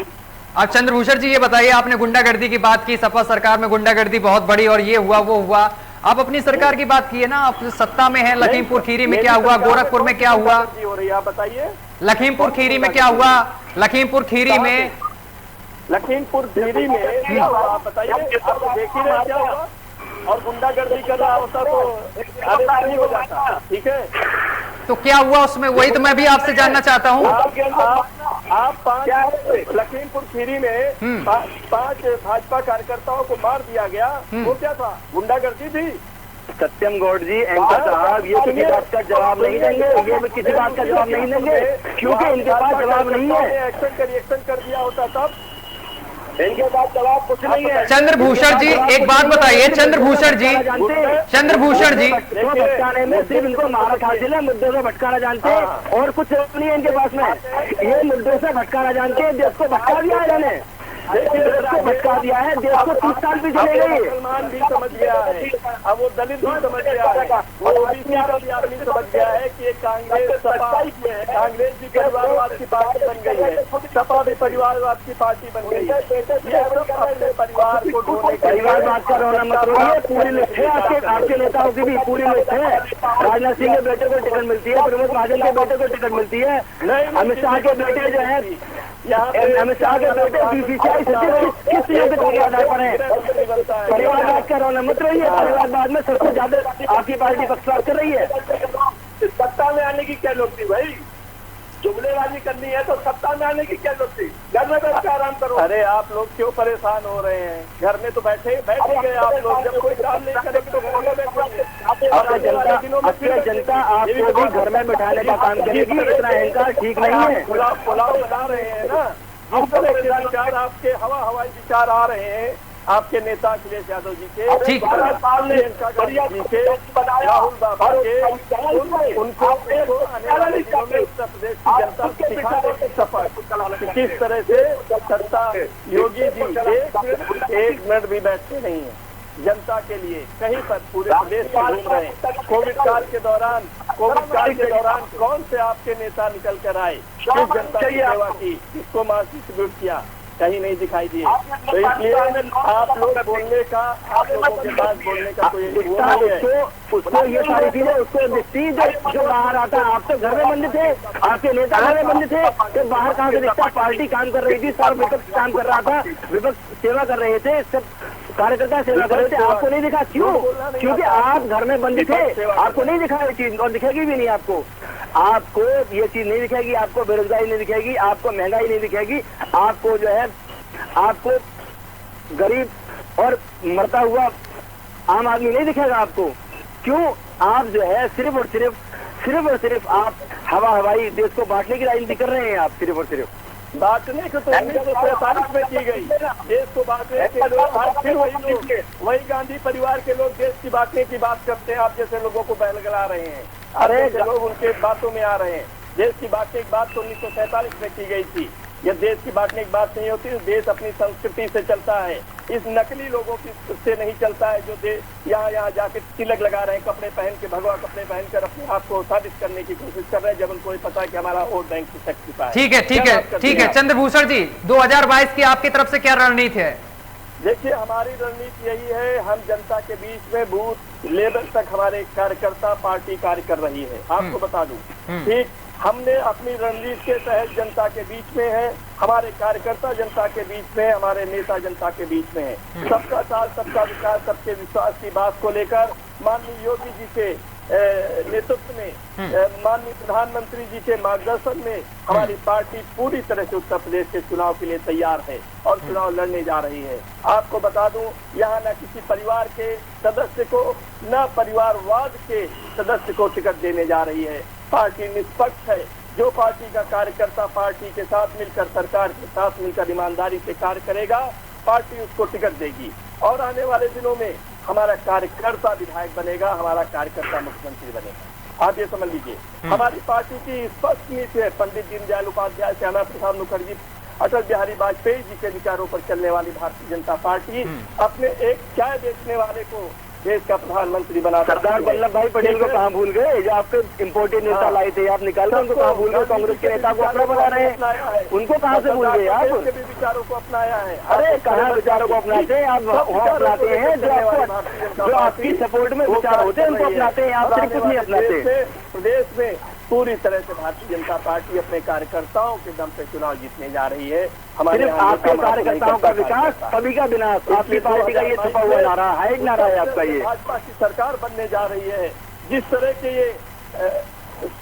अब चंद्रभूषण जी ये बताइए, आपने गुंडागर्दी की बात की, सपा सरकार में गुंडागर्दी बहुत बड़ी और ये हुआ वो हुआ, आप अपनी सरकार की बात की है ना, आप सत्ता में है। लखीमपुर खीरी में क्या हुआ, गोरखपुर में क्या हुआ, हो रही है आप बताइए। लखीमपुर खीरी में क्या हुआ, लखीमपुर खीरी में क्या हुआ आप बताइए। आप देख ही रहे क्या हुआ, और गुंडागर्दी कर रहा होता तो अरे नहीं हो जाता। ठीक है, तो क्या हुआ उसमें, वही तो मैं भी आपसे जानना चाहता हूँ। आप 5 लखीमपुर खीरी में 5 भाजपा कार्यकर्ताओं को मार दिया गया, वो क्या था, गुंडागर्दी थी? सत्यम गौड़ जी, एंकर साहब, ये किसी बात का जवाब नहीं देंगे, ये किसी बात का जवाब नहीं देंगे, क्योंकि इनके पास जवाब नहीं है। एक्शन कर दिया होता तब, इनके पास जवाब कुछ नहीं है। चंद्रभूषण जी एक बात बताइए, चंद्रभूषण जी भटकाने में सिर्फ इनको महारत हासिल है, मुद्दों से भटकाना जानते हैं और कुछ नहीं है इनके पास में। ये मुद्दों से भटकाना जानते हैं, देश को भटका दिया है इन्होंने, देश को भटका दिया है, देश को 30 साल भी चले गए। मुसलमान भी समझ गया है, अब वो दलित भी समझ गया है, वो ओबीसी का भी आदमी समझ गया है कि कांग्रेस भी परिवारवाद की पार्टी बन गई है, सपा भी परिवारवाद की पार्टी बन गई है। ये सब अपने परिवार को परिवारवाद का रोना मत रोइए, पूरी लिस्ट है आपके नेताओं की भी पूरी लिस्ट है। राजनाथ सिंह के बेटे को टिकट मिलती है, प्रमोद महाजन के बेटे को टिकट मिलती है, अमित शाह के बेटे जो है, अमित शाह के बेटे बीसीसीआई सचिव किस योग्यता के आधार पर है। परिवारवाद का रोना मत रहिए, परिवारवाद में सबसे ज्यादा आपकी पार्टी पक्षपात कर रही है। सत्ता में आने की क्या लोग थी भाई, जुमलेबाजी करनी है तो सत्ता में आने की क्या लोग थी, घर में बैठ के आराम करो। अरे आप लोग क्यों परेशान हो रहे हैं, घर में तो बैठे गए आप लोग, जब कोई काम नहीं करेंगे तो घर में बैठेंगे। जनता आपको भी घर में बिठाने का काम करेगी, इतना अहंकार ठीक नहीं है। पुलाव बना रहे हैं ना, विचार आपके हवाई विचार आ रहे हैं आपके नेता अखिलेश यादव जी के, राहुल बाबा के, उनको आने वाले दिनों में उत्तर प्रदेश की जनता सिखाने किस तरह से सत्ता। योगी जी एक मिनट भी बैठते नहीं है जनता के लिए, कहीं पर पूरे प्रदेश में घूम रहे हैं। कोविड काल के दौरान कौन से आपके नेता निकल कर आए, किस जनता की सेवा की, किसको मास्क डिस्ट्रीब्यूट किया, कहीं नहीं दिखाई दिए। तो इसलिए आप लोग बोलने का, आप लोगों के पास बोलने का कोई उसको ये सारी चीजें उसको दिखती जो बाहर आता। आप तो घर में बंद थे, आपके नेता घर में बंद थे, तो बाहर कहाँ से दिखता। पार्टी काम कर रही थी, सारा विपक्ष काम कर रहा था, विपक्ष सेवा कर रहे थे, सब कार्यकर्ता सेवा कर रहे थे, आपको नहीं दिखा। क्यों? क्योंकि आप घर में बंद थे, आपको नहीं दिखा ये चीज, और दिखेगी भी नहीं आपको। आपको ये चीज नहीं दिखेगी, आपको बेरोजगारी नहीं दिखेगी, आपको महंगाई नहीं दिखेगी, आपको जो है, आपको गरीब और मरता हुआ आम आदमी नहीं दिखेगा आपको। क्यों? आप जो है सिर्फ और सिर्फ आप हवाई देश को बांटने की राजनीति कर रहे हैं, आप सिर्फ और सिर्फ। बांटने की तो 1947 में की गई, देश को बांटने के लोग आज फिर वही गांधी परिवार के लोग देश की बांटने की बात करते हैं। आप जैसे लोगों को बहलगला रहे हैं, अरे लोग उनके बातों में आ रहे हैं। देश की बांटने की बात तो 1947 में की गई थी। यह देश की बांटने की बात नहीं होती, देश अपनी संस्कृति से चलता है, इस नकली लोगों की से नहीं चलता है जो यहाँ जाके तिलक लगा रहे हैं, कपड़े पहन के, भगवा कपड़े पहनकर अपने आप को साबित करने की कोशिश कर रहे हैं, जब उनको पता है कि हमारा वोट बैंक सशक्त है। ठीक है चंद्रभूषण जी, 2022 की आपकी तरफ से क्या रणनीति है? देखिए, हमारी रणनीति यही है, हम जनता के बीच में बूथ लेवल तक हमारे कार्यकर्ता पार्टी कार्य कर रही है। आपको बता दूं, ठीक, हमने अपनी रणनीति के तहत जनता के बीच में है, हमारे कार्यकर्ता जनता के बीच में, हमारे नेता जनता के बीच में है। सबका साथ, सबका विकास, सबके विश्वास की बात को लेकर माननीय योगी जी के नेतृत्व में, माननीय प्रधानमंत्री जी के मार्गदर्शन में हमारी पार्टी पूरी तरह से उत्तर प्रदेश के चुनाव के लिए तैयार है और चुनाव लड़ने जा रही है। आपको बता दूं, यहाँ न किसी परिवार के सदस्य को, न परिवारवाद के सदस्य को टिकट देने जा रही है। पार्टी निष्पक्ष है। जो पार्टी का कार्यकर्ता पार्टी के साथ मिलकर, सरकार के साथ मिलकर ईमानदारी से कार्य करेगा, पार्टी उसको टिकट देगी। और आने वाले दिनों में हमारा कार्यकर्ता विधायक बनेगा, हमारा कार्यकर्ता मुख्यमंत्री बनेगा। आप ये समझ लीजिए, हमारी पार्टी की स्पष्ट नीति है। पंडित दीनदयाल उपाध्याय, श्यामा प्रसाद मुखर्जी, अटल बिहारी वाजपेयी जी के विचारों पर चलने वाली भारतीय जनता पार्टी अपने एक चाय बेचने वाले को देश का प्रधानमंत्री बना। सरदार वल्लभ भाई पटेल को कहाँ भूल गए? जो आपके इम्पोर्टेड नेता लाए थे, आप निकाल कर उनको कहाँ भूल गए? कांग्रेस के नेता को अपना बना रहे हैं, उनको कहाँ से भूल गए आप? विचारों को अपनाया है। अरे कहाँ विचारों को अपनाते हैं आप? वहाँ अपनाते हैं जो आपकी सपोर्ट में विचार होते हैं, उनको अपनाते हैं आप, सिर्फ कुछ नहीं अपनाते। प्रदेश में पूरी तरह से भारतीय जनता पार्टी अपने कार्यकर्ताओं के दम पे चुनाव जीतने जा रही है। हमारे आपके कार्यकर्ताओं का विकास, सभी का विनाश, आपकी पार्टी का ये छुपा हुआ नारा है, एक नारा है आपका ये। भाजपा की सरकार बनने जा रही है। जिस तरह के ये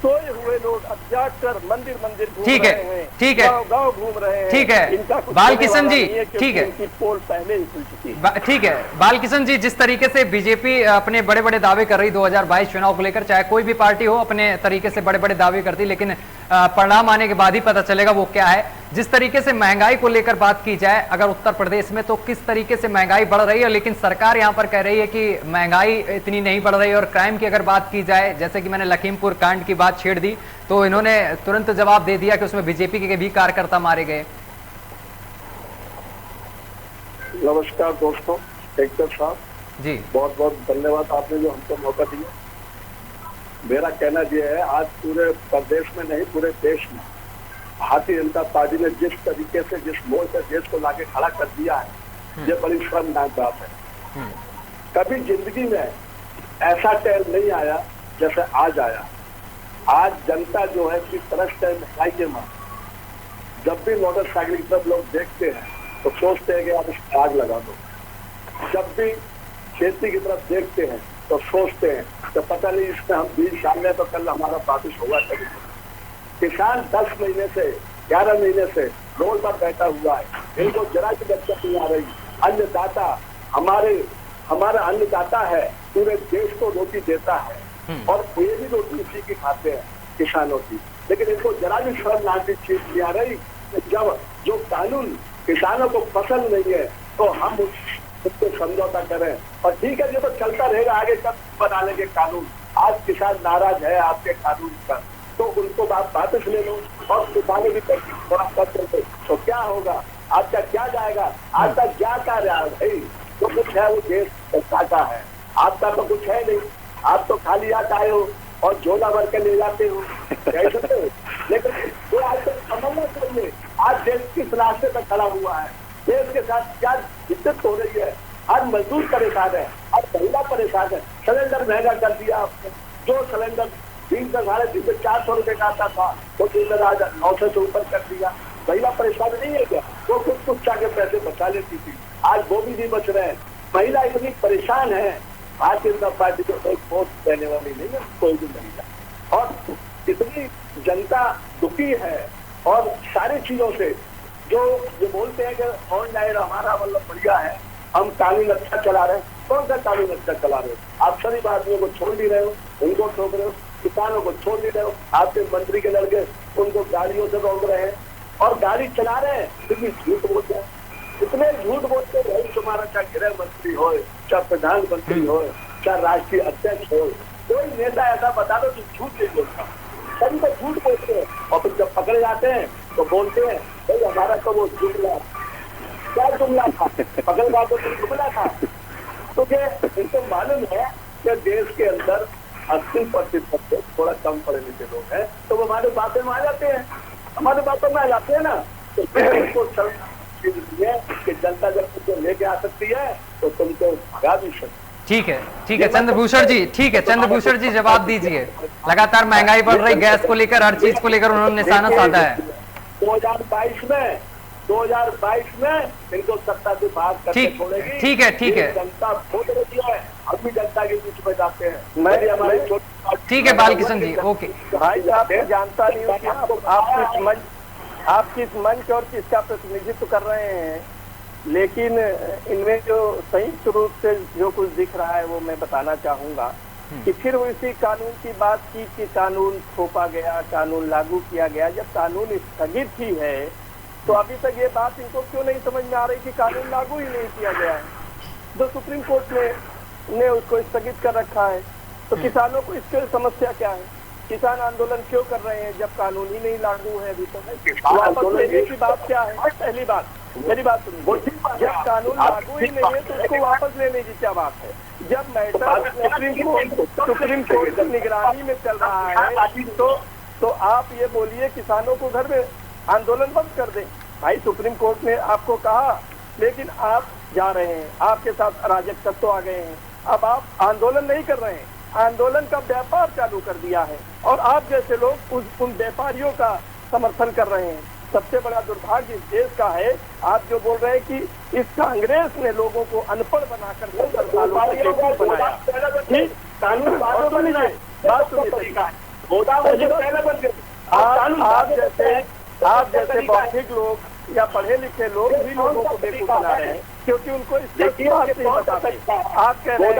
सोए हुए लोग अब जाकर मंदिर मंदिर घूम रहे हैं, ठीक है, गाँव घूम रहे हैं, ठीक है, इनका बालकिशन जी, ठीक है, इनकी पोल पहले ही खुल चुकी है। ठीक है बालकिशन जी, जिस तरीके से बीजेपी अपने बड़े बड़े दावे कर रही 2022 चुनाव को लेकर, चाहे कोई भी पार्टी हो अपने तरीके से बड़े बड़े दावे करती, लेकिन परिणाम आने के बाद ही पता चलेगा वो क्या है। जिस तरीके से महंगाई को लेकर बात की जाए अगर उत्तर प्रदेश में, तो किस तरीके से महंगाई बढ़ रही है, लेकिन सरकार यहाँ पर कह रही है कि महंगाई इतनी नहीं बढ़ रही। और क्राइम की अगर बात की जाए, जैसे कि मैंने लखीमपुर कांड की बात छेड़ दी, तो इन्होंने तुरंत जवाब दे दिया कि उसमें बीजेपी के भी कार्यकर्ता मारे गए। नमस्कार दोस्तों, एक्टर साहब जी, बहुत बहुत धन्यवाद आपने जो हमको मौका दिया। मेरा कहना यह है, आज पूरे प्रदेश में नहीं पूरे देश में भारतीय जनता पार्टी ने जिस तरीके से, जिस मोड़ से देश को लाके खड़ा कर दिया है, ये बड़ी शर्मनाक बात है। कभी जिंदगी में ऐसा टाइम नहीं आया जैसे आज आया। आज जनता जो है कि तरस है महंगाई के मार। जब भी मोटरसाइकिल की तरफ लोग देखते हैं तो सोचते हैं कि आप इस आग लगा दो। जब भी खेती की तरफ देखते हैं तो सोचते हैं तो पता नहीं इसमें हम बीज डाल तो कल हमारा बारिश होगा कभी। किसान 10 महीने से 11 महीने से रोड पर बैठा हुआ है, इनको जरा की दिक्कत नहीं आ रही। अन्नदाता हमारा अन्नदाता है, पूरे देश को रोटी देता है और ये भी रोटी उसी की खाते हैं किसानों की, लेकिन इनको जरा भी शर्म नाम की चीज नहीं आ रही। जब जो कानून किसानों को पसंद नहीं है तो हम उसको समझौता करें, और ठीक है ये तो चलता रहेगा, आगे कब बना लेंगे कानून। आज किसान नाराज है आपके कानून पर, तो उनको आप वापस ले लो और किसानों की थोड़ा कर दो, तो क्या होगा? आपका क्या जाएगा? आपका क्या कार्य है भाई? जो कुछ है वो देश का है, आपका तो कुछ है नहीं। आप तो खाली आते आए हो और झोला भर के ले जाते हो, कह सकते हो। लेकिन जो आज तक समझना चाहिए, आज देश किस रास्ते पर खड़ा हुआ है, देश के साथ क्या दिक्कत हो रही है। आज मजदूर परेशान है, आज महिला परेशान है। सिलेंडर महंगा कर दिया आपने। जो सिलेंडर 3 से 350 400 रुपए का आता था वो सिलेंडर आज 900 से ऊपर कर दिया। महिला परेशान नहीं है क्या? वो कुछ के पैसे बचा लेती थी, आज वो भी नहीं बच रहे हैं। महिला इतनी परेशान है, भारतीय जनता पार्टी को कोई वोट देने वाली नहीं है, कोई भी महिला। और इतनी जनता दुखी है और सारी चीजों से, जो ये बोलते हैं कि ऑनलाइन हमारा मतलब बढ़िया है, हम कानून अच्छा चला रहे हैं। कौन सा कानून अच्छा चला रहे हो? आप सभी आदमियों को छोड़ नहीं रहे हो, उनको ठोक रहे हो, किसानों को छोड़ नहीं रहे हो। आपके मंत्री के लड़के उनको गाड़ियों से रोक रहे हैं, और गाड़ी चला रहे हैं फिर भी झूठ बोलते हैं। इतने झूठ बोलते हैं, तुम्हारा चाहे गृह मंत्री हो, चाहे प्रधानमंत्री हो, चाहे राष्ट्रीय अध्यक्ष हो, कोई नेता ऐसा बता दो जो झूठ नहीं बोलता। सभी तो झूठ बोलते हैं और फिर जब पकड़े जाते हैं तो बोलते हैं भाई हमारा तो वो जुमला, क्या जुमला था, पकड़ बातों तो जुमला था। तो इनको मालूम है कि देश के अंदर 80% से थोड़ा कम पढ़े लिखे लोग हैं, तो वो हमारे बातें में आ जाते हैं, हमारे बातों में आ जाते हैं ना। तो उनको कि जनता जब तुमको लेके आ सकती है तो तुमको भगा भी सकती। ठीक है चंद्रभूषण जी, ठीक है चंद्रभूषण जी, जवाब दीजिए। लगातार महंगाई बढ़ रही, गैस को लेकर, हर चीज को लेकर उन्होंने निशाना साधा है। 2022 में इनको सत्ता से बाहर करके छोड़ेगी। ठीक है जनता वोट देती है, हम भी जनता के बीच में जाते हैं। ठीक है बालकिशन जी, ओके। भाई आप जानता नहीं हो कि आप किस मंच और किसका प्रतिनिधित्व कर रहे हैं, लेकिन इनमें जो संयुक्त रूप से जो कुछ दिख रहा है वो मैं बताना चाहूंगा कि फिर उसी कानून की बात की कि कानून थोपा गया, कानून लागू किया गया। जब कानून स्थगित ही है तो अभी तक ये बात इनको क्यों नहीं समझ में आ रही कि कानून लागू ही नहीं किया गया है, जो सुप्रीम कोर्ट ने उसको स्थगित कर रखा है। तो किसानों को इसके समस्या क्या है, किसान आंदोलन क्यों कर रहे हैं जब कानून ही नहीं लागू है अभी तक? वापस लेने की बात क्या है? पहली बात, मेरी बात सुनिए, जब कानून लागू ही नहीं है तो उसको वापस लेने की क्या बात है? जब मैटर सुप्रीम कोर्ट की निगरानी में चल रहा है तो आप ये बोलिए किसानों को घर में आंदोलन बंद कर दें। भाई सुप्रीम कोर्ट ने आपको कहा, लेकिन आप जा रहे हैं, आपके साथ अराजक तत्व आ गए हैं। अब आप आंदोलन नहीं कर रहे हैं, आंदोलन का व्यापार चालू कर दिया है और आप जैसे लोग उन व्यापारियों का समर्थन कर रहे हैं। सबसे बड़ा दुर्भाग्य इस देश का है, आप जो बोल रहे हैं कि इस कांग्रेस ने लोगों को अनपढ़ बनाकर 70 सालों से बेवकूफ बनाया। ठीक, कानून बात सुनिए, आप जैसे बौद्धिक लोग या पढ़े लिखे लोग भी लोगों को बेवकूफ बना रहे हैं क्योंकि उनको इसकी बात नहीं बताते। आप कह रहे हैं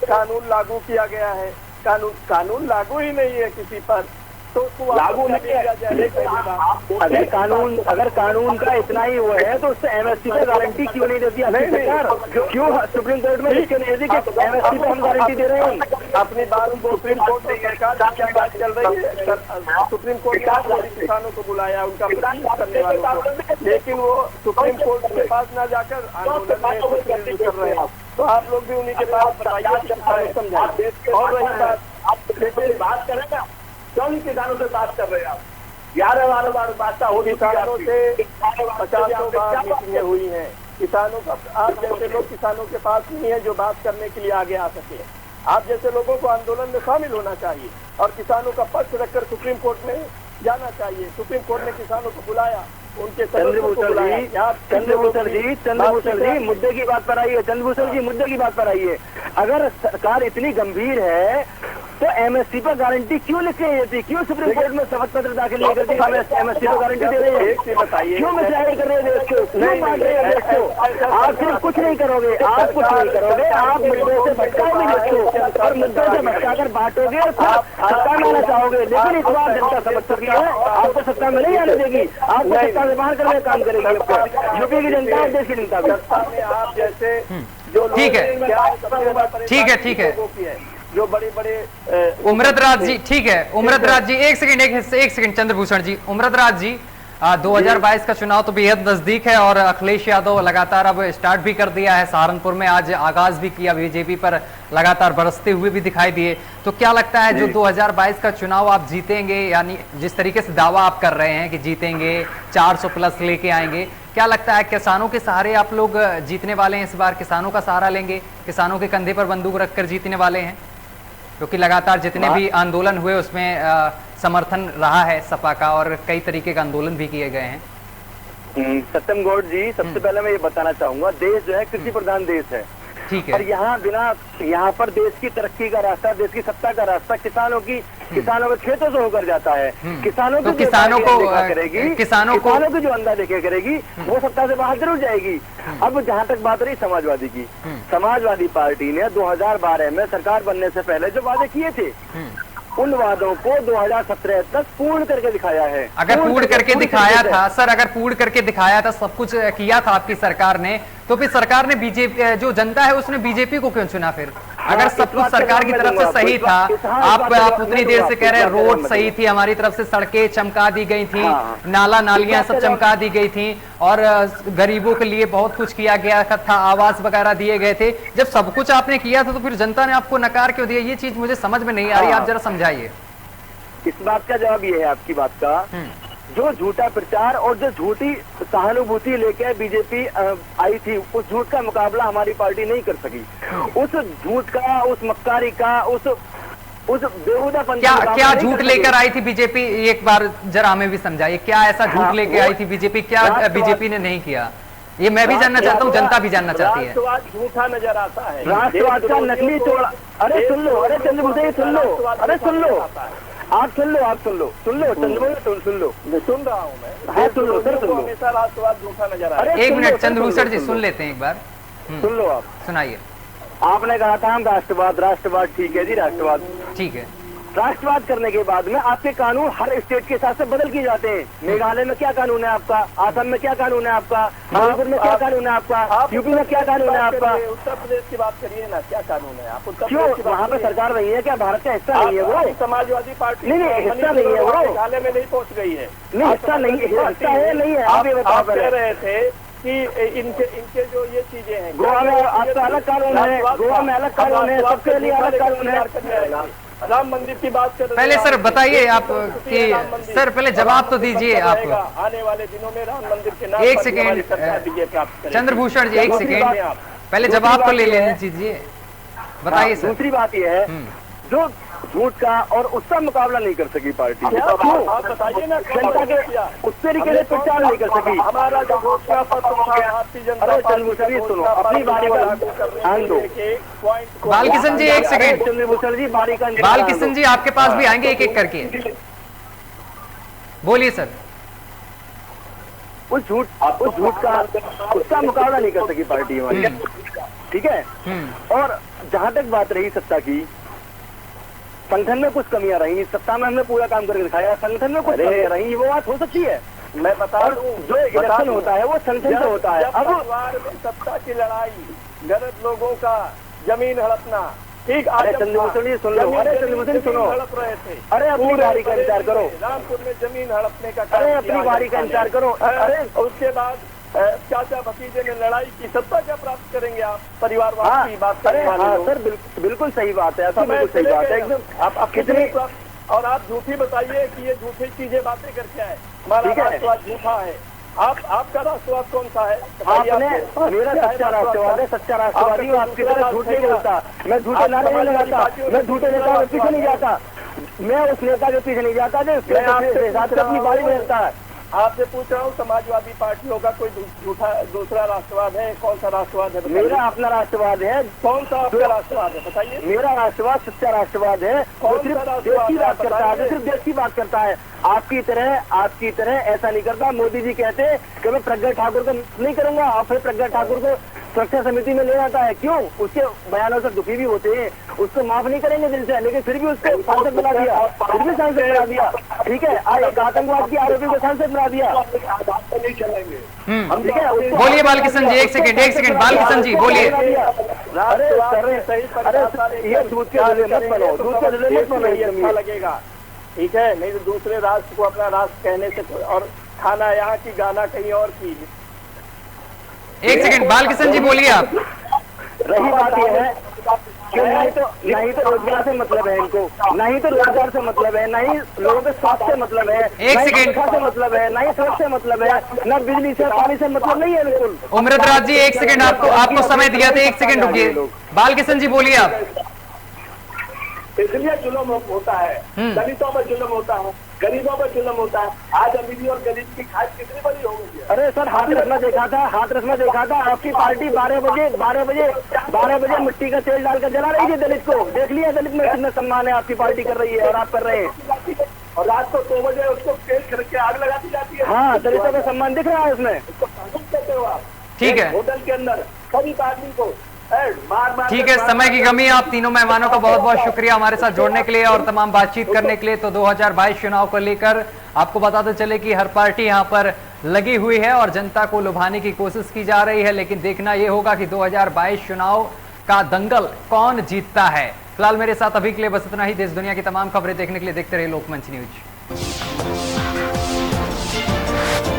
कानून लागू किया गया है, कानून लागू ही नहीं है किसी पर, तो उसको लागू नहीं किया जाए। अगर कानून का इतना ही वो है तो उससे एमएसपी पे गारंटी क्यों नहीं देती सरकार? क्यों सुप्रीम कोर्ट में इसके नहीं दी कि एमएसपी पे हम गारंटी दे रहे हैं? अपनी बात सुप्रीम कोर्ट में सरकार क्या बात चल रही है? सुप्रीम कोर्ट ने किसानों को बुलाया, उनका प्रतिनिधित्व करने वालों को, लेकिन वो सुप्रीम कोर्ट के पास न जाकर आंदोलन में कर रहे हैं। तो आप लोग भी उन्हीं के पास बताइए, समझाइए। और रही बात, आप बात करें ना, क्यों नहीं किसानों से बात कर रहे हैं आप? 11 बार बात हो, किसानों से 50 बार मीटिंगें हुई हैं। किसानों का, आप जैसे लोग किसानों के पास नहीं है जो बात करने के लिए आगे आ सके। आप जैसे लोगों को आंदोलन में शामिल होना चाहिए और किसानों का पक्ष रखकर सुप्रीम कोर्ट में जाना चाहिए। सुप्रीम कोर्ट ने किसानों को बुलाया, उनके चंद्रभूषण जी मुद्दे की बात पर आइए। चंद्रभूषण जी मुद्दे की बात पर आइए। अगर सरकार इतनी गंभीर है तो एमएसपी पर गारंटी क्यों लिख रही थी? क्यों सुप्रीम कोर्ट में शपथ पत्र दाखिल नहीं करती? एमएसपी पर गारंटी दे रही है, बताइए क्यों मिसगाइड कर रहे हैं देश को? क्यों बांट रहे हैं देश को? आप सिर्फ कुछ नहीं करोगे, आप कुछ नहीं करोगे, आप मुद्दों से भटकाओगे देश को और मुद्दों से भटकाकर बांटोगे और सत्ता में आना चाहोगे। लेकिन इस बार जनता समझ चुकी है, आपको सत्ता में नहीं आने देगी, आपको सत्ता से बाहर करने का काम करेगी। यूपी की जनता और देश की जनता भी। आप जैसे जो ठीक है ठीक है जो बड़े उमरत राज जी, ठीक है उमरत राज जी, एक सेकंड चंद्रभूषण जी। उमरत राज जी, 2022 का चुनाव तो बेहद नजदीक है और अखिलेश यादव लगातार अब स्टार्ट भी कर दिया है। सहारनपुर में आज आगाज भी किया, बीजेपी पर लगातार बरसते हुए भी दिखाई दिए। तो क्या लगता है जो 2022 का चुनाव आप जीतेंगे, यानी जिस तरीके से दावा आप कर रहे हैं कि जीतेंगे, 400 प्लस लेके आएंगे, क्या लगता है किसानों के सहारे आप लोग जीतने वाले हैं? इस बार किसानों का सहारा लेंगे, किसानों के कंधे पर बंदूक रखकर जीतने वाले हैं? क्योंकि लगातार जितने भी आंदोलन हुए उसमें समर्थन रहा है सपा का और कई तरीके का आंदोलन भी किए गए हैं। सत्यम गौड़ जी, सबसे पहले मैं ये बताना चाहूंगा, देश जो है कृषि प्रधान देश है। ठीक है। और यहाँ पर देश की तरक्की का रास्ता, देश की सत्ता का रास्ता किसानों के खेतों से होकर जाता है। किसानों को किसानों की जो अंधा देखा करेगी वो सत्ता से बाहर जरूर जाएगी। अब जहाँ तक बात रही समाजवादी की, समाजवादी पार्टी ने 2012 में सरकार बनने से पहले जो वादे किए थे उन वादों को 2017 तक पूर्ण करके दिखाया है। अगर पूर्ण करके दिखाया था सर, अगर पूर्ण करके दिखाया था, सब कुछ किया था आपकी सरकार ने, तो फिर सरकार ने बीजेपी, जो जनता है उसने बीजेपी को क्यों चुना फिर? अगर सब कुछ सरकार की तरफ से सही था, आप उतनी देर से कह रहे हैं रोड सही थी, हमारी तरफ से सड़कें चमका दी गई थी, नाला नालियां सब चमका दी गई थी, और गरीबों के लिए बहुत कुछ किया गया था, आवास वगैरह दिए गए थे। जब सब कुछ आपने किया था तो फिर जनता ने आपको नकार क्यों दिया? ये चीज मुझे समझ में नहीं आ रही, आप जरा समझाइए। इस बात का जवाब ये है आपकी बात का, जो झूठा प्रचार और जो झूठी सहानुभूति लेकर बीजेपी आई थी, उस झूठ का मुकाबला हमारी पार्टी नहीं कर सकी। उस झूठ का, उस मक्कारी का, उस बेहुदापन का क्या झूठ लेकर आई थी बीजेपी? एक बार जरा हमें भी समझाइए, क्या ऐसा झूठ लेकर आई थी बीजेपी? क्या बीजेपी ने नहीं किया? ये मैं भी जानना चाहता हूँ, जनता भी जानना चाहती है। राष्ट्रवाद झूठा नजर आता है, राष्ट्रवाद का नकली तोड़ा। अरे सुन लो, अरे चंद्रभूषण सुन लो, अरे सुन लो, आप सुन लो, चंद्रभूषण सुन लो, सुन रहा हूँ मैं। हाँ सुन लो सर, सुन लो। हमेशा राष्ट्रवाद झूठा नजर आता है। एक मिनट चंद्रभूषण जी सुन लेते हैं एक बार, सुन लो, आप सुनाइए। आपने कहा था हम राष्ट्रवाद ठीक है जी, राष्ट्रवाद ठीक है। राष्ट्रवाद करने के बाद में आपके कानून हर स्टेट के हिसाब से बदल किए जाते हैं। मेघालय में क्या कानून है आपका, आसाम में क्या कानून है आपका, मणिपुर में क्या कानून है आपका, यूपी में क्या कानून है आपका, उत्तर प्रदेश की बात करिए ना, क्या कानून है? आप उत्तर क्यों वहाँ पे सरकार नहीं है क्या? भारत का हिस्सा नहीं है वो? समाजवादी पार्टी नहीं, हिस्सा नहीं है वो, मेघालय में नहीं पहुँच गई है। नहीं हिस्सा नहीं, हिस्सा है नहीं है। आप ये बताओ, कह रहे थे कि इनके जो ये चीजें हैं, गोवा में आपका अलग कानून है, गोवा में अलग कानून है, सबके लिए अलग कानून है। राम मंदिर की बात कर पहले सर बताइए आप कि सर पहले जवाब तो दीजिए आप। आने वाले दिनों में राम मंदिर के नाम एक सेकेंड चंद्रभूषण जी, एक सेकेंड पहले जवाब तो ले लेने दीजिए, बताइए सर। दूसरी बात यह है, जो झूठ का और उसका मुकाबला नहीं कर सकी पार्टी, बताइए ना, जनता के उस तरीके से प्रचार नहीं कर सकी। हमारा जो घोषणा पत्र भारतीय जनता पार्टी, सुनो अपनी बारी का ध्यान दो। बालकिशन जी एक सेकेंड, चंद्रभूषण जी बारी का, बालकिशन जी आपके पास भी आएंगे एक एक करके, बोलिए सर। उस झूठ का उसका मुकाबला नहीं कर सकी पार्टी हमारी, ठीक है। और जहां तक बात रही सत्ता की, संगठन में कुछ कमियां रही, सत्ता में हमने पूरा काम करके दिखाया, संगठन में कुछ कमियां रही, वो बात हो सकती है। मैं बता रहा हूँ, जो इलेक्शन होता है वो संगठन से होता है। अब सत्ता की लड़ाई, गलत लोगों का जमीन हड़पना, ठीक। अरे चंद्रभूषण जी सुन लो, अरे चंद्रभूषण सुनो, हड़प रहे थे, अरे अपनी बारी का इंतजार करो, रामपुर में जमीन हड़पने का, अरे अपनी बारी का इंतजार करो। अरे उसके बाद चाचा भतीजे ने लड़ाई की, सत्ता क्या प्राप्त करेंगे आप? परिवारवाद की बात करें। हाँ सर, बिल्कुल सही बात है, बिल्कुल सही बात है एकदम। आप कितने, और आप झूठी बताइए कि ये झूठी चीजें बातें करके आए, हमारा राष्ट्रवाद झूठा है। आपका राष्ट्रवाद कौन सा है? आपने मेरा सच्चा राष्ट्रवाद है, सच्चा राष्ट्रवादी आपकी तरह झूठ नहीं बोलता, मैं झूठे नारे नहीं लगाता, मैं झूठे नेता के पीछे नहीं जाता, मैं उस नेता के पीछे नहीं जाता जो अपनी बारी में रहता है। आपसे पूछ रहा हूँ, समाजवादी पार्टियों का कोई दूसरा राष्ट्रवाद है? कौन सा राष्ट्रवाद है? मेरा अपना राष्ट्रवाद है। कौन सा आपका राष्ट्रवाद है बताइए? मेरा राष्ट्रवाद सच्चा राष्ट्रवाद है, सिर्फ देश की बात करता है, सिर्फ देश की बात करता है। आपकी तरह ऐसा नहीं करता। मोदी जी कहते कि मैं प्रज्ञा ठाकुर को नहीं करूंगा, और फिर प्रज्ञा ठाकुर को सुरक्षा समिति में ले आता है। क्यों? उसके बयानों से दुखी भी होते हैं, उसको माफ नहीं करेंगे दिल से, लेकिन फिर भी उसको सांसद बना दिया, फिर भी सांसद बना दिया, ठीक है। आतंकवाद की आरोपी को सांसद बना दिया, नहीं चलेंगे हम, ठीक है। बोलिए बालकिशन जी, एक सेकंड बालकिशन जी बोलिए। अरे ये दूध के धुले मत बनो, दूध के धुले मत बनो, अच्छा लगेगा, ठीक है। नहीं तो दूसरे राष्ट्र को अपना राष्ट्र कहने से, और खाना यहाँ की, गाना कहीं और की। एक सेकंड बालकिशन जी बोलिए आप। रही बात यह है कि नहीं तो रोजगार से मतलब है इनको, नहीं तो रोजगार से मतलब है, नहीं लोगों के स्वास्थ्य से मतलब है, एक सेकंड से मतलब है, नहीं सड़क से मतलब है, न बिजली से पानी से मतलब नहीं है बिल्कुल। उमरतराज जी एक सेकंड, आपको समय दिया था, एक सेकंड रुकिए। बालकिशन जी बोलिए आप। इसलिए जुल्म होता है, दलितों पर जुल्म होता है, गरीबों पर जुल्म होता है। आज अमीरी और गरीब की खाद कितनी बड़ी हो गई है। अरे सर हाथ रखना देखा था, आपकी पार्टी 12 बजे मिट्टी का तेल डालकर जला रही थी दलित को। देख लिया दलित में कितना सम्मान है आपकी पार्टी कर रही है और आप कर रहे हैं। और रात को 2 बजे उसको तेल खरीद के आग लगा दी जाती है। हाँ, दलितों का सम्मान दिख रहा है उसमें। उसको कहते हो आप, ठीक है। होटल के अंदर गरीब आदमी को ठीक है, समय की कमी है। आप तीनों मेहमानों का बहुत बहुत शुक्रिया हमारे साथ जोड़ने के लिए और तमाम बातचीत करने के लिए। तो 2022 चुनाव को लेकर आपको बताते चले कि हर पार्टी यहां पर लगी हुई है और जनता को लुभाने की कोशिश की जा रही है, लेकिन देखना यह होगा कि 2022 चुनाव का दंगल कौन जीतता है। फिलहाल मेरे साथ अभी के लिए बस इतना ही। देश दुनिया की तमाम खबरें देखने के लिए देखते रहिए लोकमंच न्यूज।